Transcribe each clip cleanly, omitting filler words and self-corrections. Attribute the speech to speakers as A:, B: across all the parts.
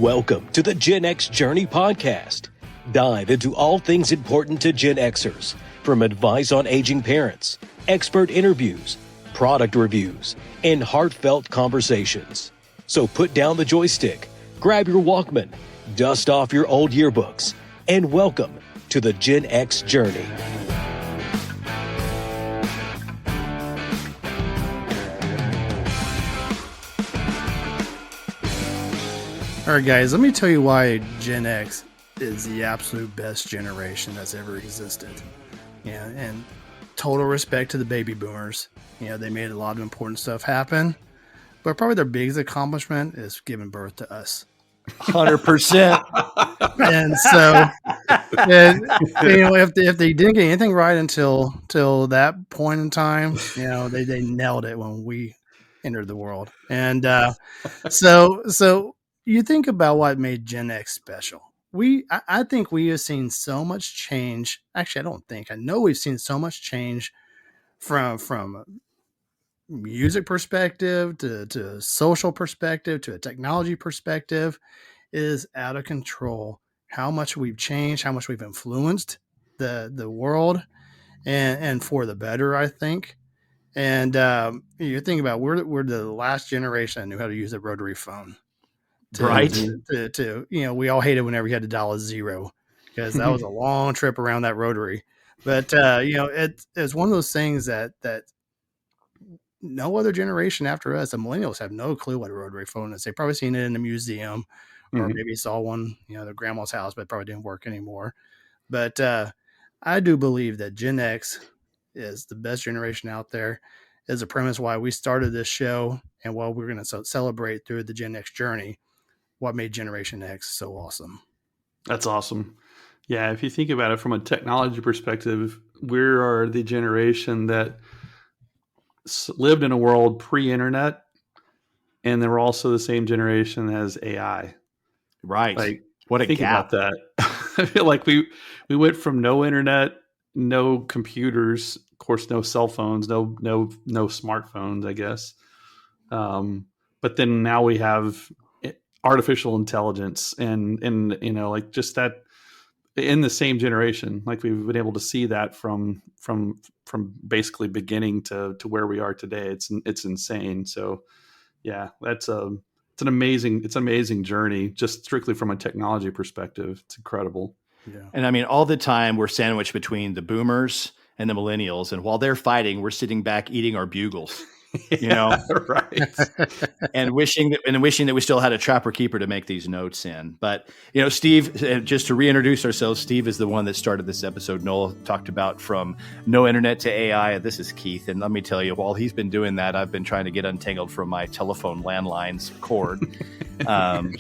A: Welcome to the Gen X Journey podcast. Dive into all things important to Gen Xers, from advice on aging parents, expert interviews, product reviews, and heartfelt conversations. So put down the joystick, grab your Walkman, dust off your old yearbooks, and welcome to the Gen X Journey.
B: All right, guys, let me tell you why Gen X is the absolute best generation that's ever existed. And total respect to the baby boomers. They made a lot of important stuff happen, but probably their biggest accomplishment is giving birth to us.
C: 100%.
B: And so, if they didn't get anything right until that point in time, they nailed it when we entered the world. And so you think about what made Gen X special. I think we have seen so much change. Actually, I know we've seen so much change from music perspective to social perspective to a technology perspective. It is out of control how much we've changed, how much we've influenced the world, and for the better, I think. And you think about we're the last generation that knew how to use a rotary phone.
C: Right.
B: We all hated whenever you had to dial a 0 because that was a long trip around that rotary. But it's one of those things that no other generation after us, the millennials, have no clue what a rotary phone is. They've probably seen it in a museum or maybe saw one, their grandma's house, but it probably didn't work anymore. But I do believe that Gen X is the best generation out there. Is a premise why we started this show and why we're going to celebrate through the Gen X journey what made Generation X so awesome.
D: That's awesome. Yeah, if you think about it from a technology perspective, we are the generation that lived in a world pre-internet, and they were also the same generation as AI.
C: Right.
D: Like,
C: what a
D: think
C: gap.
D: about that. I feel like we went from no internet, no computers, of course, no cell phones, no smartphones, I guess. But then now we have artificial intelligence and like just that in the same generation. Like, we've been able to see that from basically beginning to where we are today. It's insane. So yeah, it's an amazing journey, just strictly from a technology perspective. It's incredible.
B: Yeah.
C: And I mean, all the time we're sandwiched between the boomers and the millennials. And while they're fighting, we're sitting back eating our bugles.
D: Right.
C: and wishing that we still had a trapper keeper to make these notes in. But, Steve, just to reintroduce ourselves, Steve is the one that started this episode. Noel talked about from no internet to AI. This is Keith. And let me tell you, while he's been doing that, I've been trying to get untangled from my telephone landline's cord.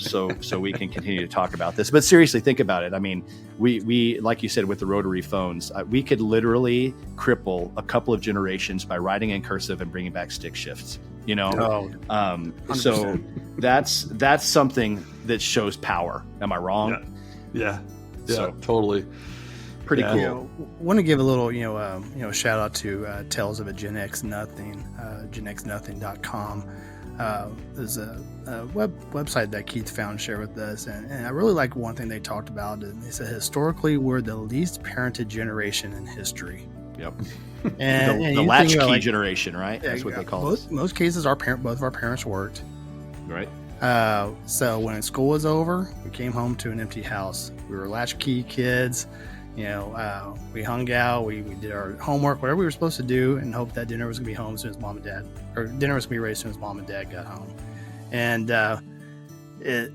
C: So we can continue to talk about this. But seriously, think about it. I mean, we like you said, with the rotary phones, we could literally cripple a couple of generations by writing in cursive and bringing back stick shifts. So that's something that shows power. Am I wrong?
D: Yeah. So, totally.
C: Pretty cool.
B: Want to give a little, shout out to Tales of a Gen X Nothing, genxnothing.com. There's a website that Keith found, shared with us, and I really like one thing they talked about. They said historically we're the least parented generation in history.
C: Yep.
B: And
C: the latchkey generation, right? That's what they call it.
B: Most cases, both of our parents worked.
C: Right.
B: So when school was over, we came home to an empty house. We were latchkey kids. We hung out, we did our homework, whatever we were supposed to do, and hoped that dinner was going to be home as soon as mom and dad, or dinner was going to be ready as soon as mom and dad got home. And it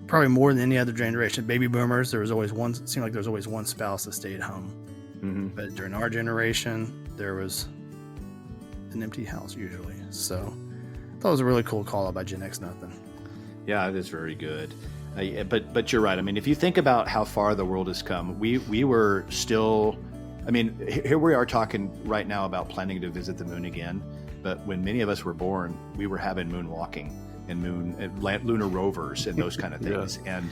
B: probably more than any other generation, baby boomers, seemed like there was always one spouse that stayed home. Mm-hmm. But during our generation, there was an empty house usually. So I thought it was a really cool call out by Gen X Nothing.
C: Yeah, it is very good. But you're right. I mean, if you think about how far the world has come, we were still, I mean, here we are talking right now about planning to visit the moon again. But when many of us were born, we were having moonwalking and lunar rovers and those kind of things. Yeah.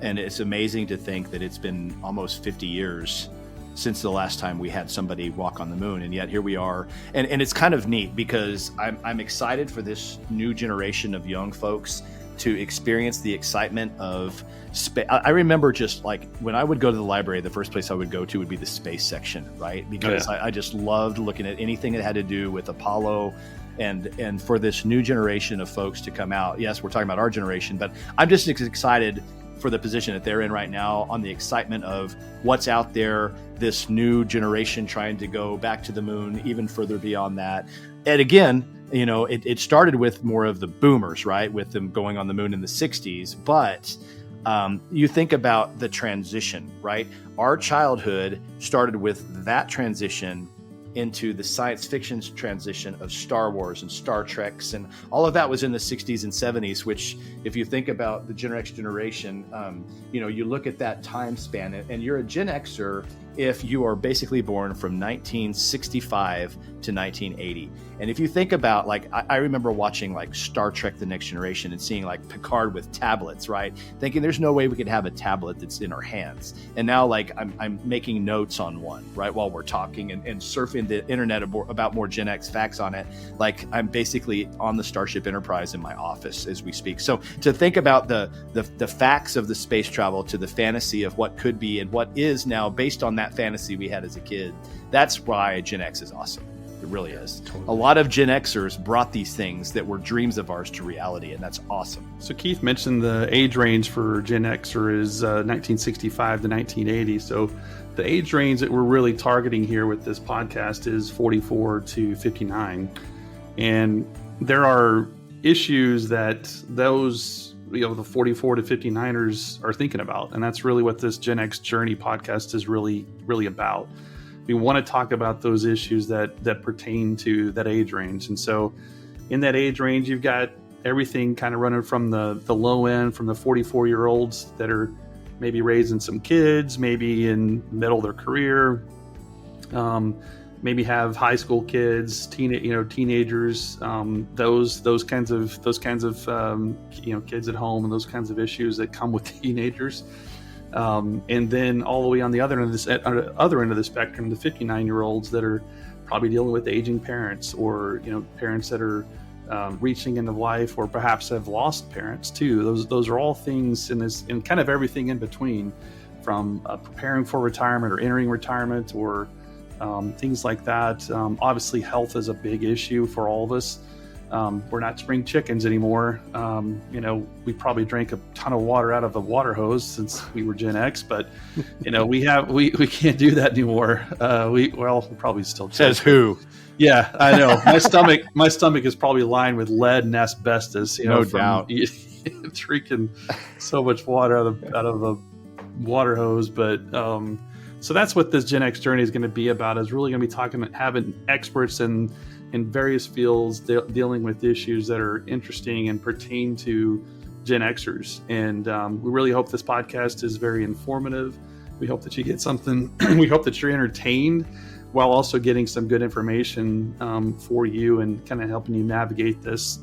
C: And it's amazing to think that it's been almost 50 years since the last time we had somebody walk on the moon, and yet here we are. And it's kind of neat because I'm excited for this new generation of young folks to experience the excitement of space. I remember just like when I would go to the library, the first place I would go to would be the space section, right? Because I just loved looking at anything that had to do with Apollo. And for this new generation of folks to come out, yes, we're talking about our generation, but I'm just excited for the position that they're in right now, on the excitement of what's out there, this new generation trying to go back to the moon, even further beyond that. And again, you know, it started with more of the boomers, right? With them going on the moon in the 60s. But you think about the transition, right? Our childhood started with that transition into the science fiction transition of Star Wars and Star Treks, and all of that was in the 60s and 70s, which if you think about the Gen X generation, you know, you look at that time span, and you're a Gen Xer if you are basically born from 1965 to 1980. And if you think about, like, I remember watching like Star Trek The Next Generation and seeing like Picard with tablets, right? Thinking there's no way we could have a tablet that's in our hands. And now like I'm making notes on one, right, while we're talking and surfing the internet about more Gen X facts on it. Like I'm basically on the Starship Enterprise in my office as we speak. So to think about the facts of the space travel to the fantasy of what could be and what is now based on that fantasy we had as a kid, that's why Gen X is awesome. It really is. Totally. A lot of Gen Xers brought these things that were dreams of ours to reality, and that's awesome.
D: So Keith mentioned the age range for Gen Xer is 1965 to 1980. So the age range that we're really targeting here with this podcast is 44 to 59. And there are issues that those, you know, the 44 to 59ers are thinking about. And that's really what this Gen X Journey podcast is really about. We want to talk about those issues that pertain to that age range. And so in that age range, you've got everything kind of running from the low end, from the 44-year-olds that are maybe raising some kids, maybe in the middle of their career, maybe have high school kids, teenagers, those kinds of kids at home, and those kinds of issues that come with teenagers. And then all the way on the other end of the spectrum, the 59-year-olds that are probably dealing with aging parents, or parents that are reaching end of life, or perhaps have lost parents too. Those are all things in this, and kind of everything in between, from preparing for retirement or entering retirement, or things like that. Obviously, health is a big issue for all of us. We're not spring chickens anymore. We probably drank a ton of water out of a water hose since we were Gen X, but we can't do that anymore. We probably still
C: says who?
D: Yeah, I know. My stomach is probably lined with lead and asbestos.
C: No doubt.
D: Drinking so much water out of a water hose, but so that's what this Gen X journey is going to be about. Is really going to be having experts in various fields dealing with issues that are interesting and pertain to Gen Xers. And we really hope this podcast is very informative. We hope that you get something. We hope that you're entertained while also getting some good information for you, and kind of helping you navigate this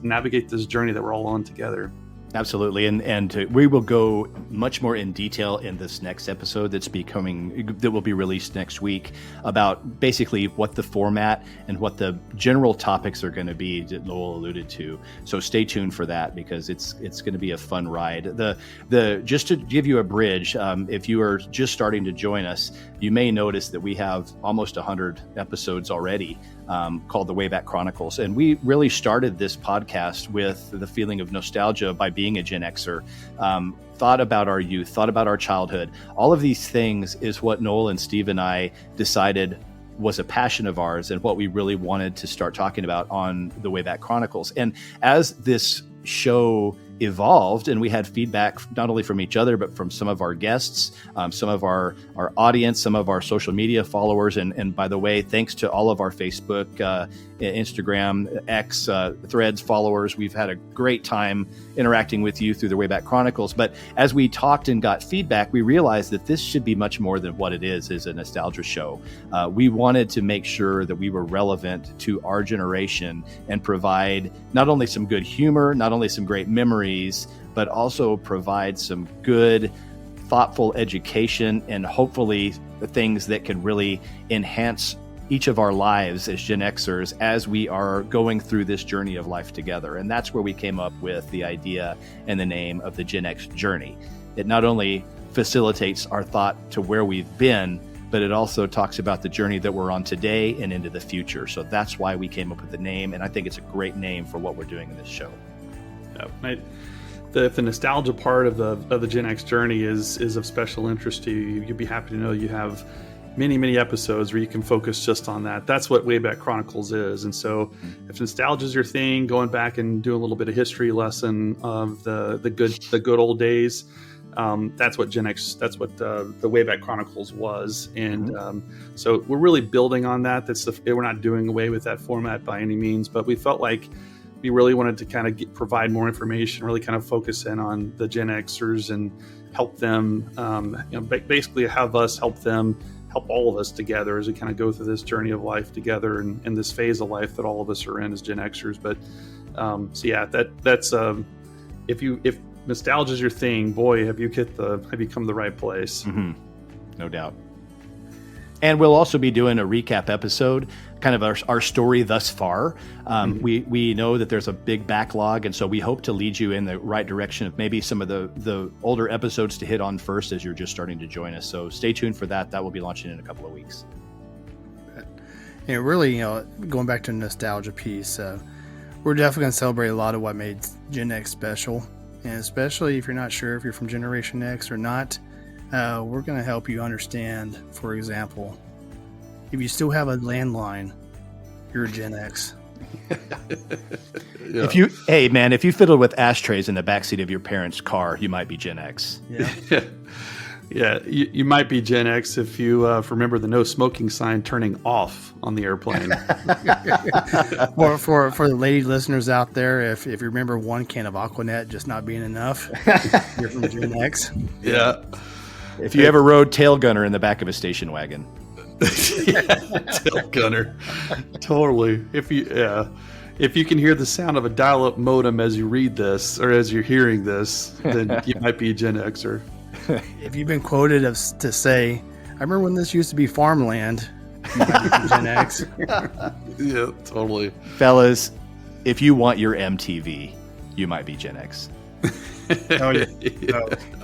D: journey that we're all on together.
C: Absolutely. And we will go much more in detail in this next episode that will be released next week, about basically what the format and what the general topics are going to be that Noel alluded to. So stay tuned for that, because it's going to be a fun ride. Just to give you a bridge, if you are just starting to join us, you may notice that we have almost 100 episodes already, called the Wayback Chronicles. And we really started this podcast with the feeling of nostalgia by being a Gen Xer, thought about our youth, thought about our childhood. All of these things is what Noel and Steve and I decided was a passion of ours, and what we really wanted to start talking about on the Wayback Chronicles. And as this show evolved, and we had feedback not only from each other, but from some of our guests, some of our audience, some of our social media followers. And by the way, thanks to all of our Facebook, Instagram, X, Threads followers. We've had a great time interacting with you through the Wayback Chronicles. But as we talked and got feedback, we realized that this should be much more than what it is a nostalgia show. We wanted to make sure that we were relevant to our generation and provide not only some good humor, not only some great memories, but also provide some good, thoughtful education, and hopefully the things that can really enhance each of our lives as Gen Xers as we are going through this journey of life together. And that's where we came up with the idea and the name of the Gen X Journey. It not only facilitates our thought to where we've been, but it also talks about the journey that we're on today and into the future. So that's why we came up with the name, and I think it's a great name for what we're doing in this show.
D: Yeah, the nostalgia part of the Gen X journey is of special interest to you. You'd be happy to know you have many episodes where you can focus just on that. That's what Wayback Chronicles is. And so if nostalgia is your thing, going back and doing a little bit of history lesson of the good old days, that's what Gen X, that's what the Wayback Chronicles was. And so we're really building on that. We're not doing away with that format by any means, but we felt like we really wanted to kind of provide more information, really kind of focus in on the Gen Xers and help them, basically have us help them, help all of us together as we kind of go through this journey of life together and this phase of life that all of us are in as Gen Xers. But so yeah, that's if nostalgia is your thing, boy, have you come to the right place.
C: Mm-hmm. No doubt. And we'll also be doing a recap episode, kind of our story thus far. We know that there's a big backlog, and so we hope to lead you in the right direction of maybe some of the older episodes to hit on first as you're just starting to join us. So stay tuned for that. That will be launching in a couple of weeks.
B: And really, going back to the nostalgia piece, we're definitely going to celebrate a lot of what made Gen X special. And especially if you're not sure if you're from Generation X or not, we're going to help you understand, for example, if you still have a landline, you're a Gen X.
C: Yeah. If you fiddled with ashtrays in the backseat of your parents' car, you might be Gen X.
B: Yeah.
D: Yeah, you might be Gen X if you remember the no smoking sign turning off on the airplane.
B: For the lady listeners out there, if you remember one can of Aquanet just not being enough, you're from Gen X.
D: Yeah.
C: If you ever rode tail gunner in the back of a station wagon.
D: Tail gunner. Totally. If you can hear the sound of a dial-up modem as you read this or as you're hearing this, then you might be a Gen Xer.
B: If you've been quoted to say, I remember when this used to be farmland, you might be Gen X.
D: Yeah, totally.
C: Fellas, if you want your MTV, you might be Gen X.
B: Oh yeah.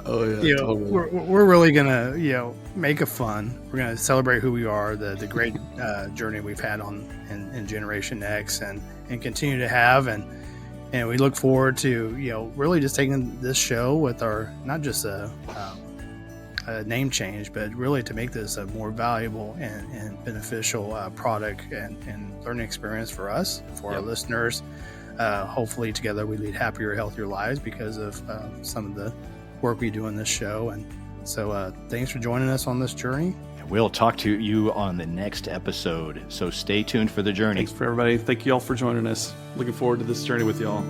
D: Totally.
B: We're really gonna make it fun. We're gonna celebrate who we are, the great journey we've had in Generation X and continue to have, and we look forward to really just taking this show with our not just a name change, but really to make this a more valuable and beneficial product and learning experience for us, for our listeners. Hopefully together we lead happier, healthier lives because of some of the work we do in this show. And so thanks for joining us on this journey.
C: We'll talk to you on the next episode. So stay tuned for the journey.
D: Thanks for everybody. Thank you all for joining us. Looking forward to this journey with y'all.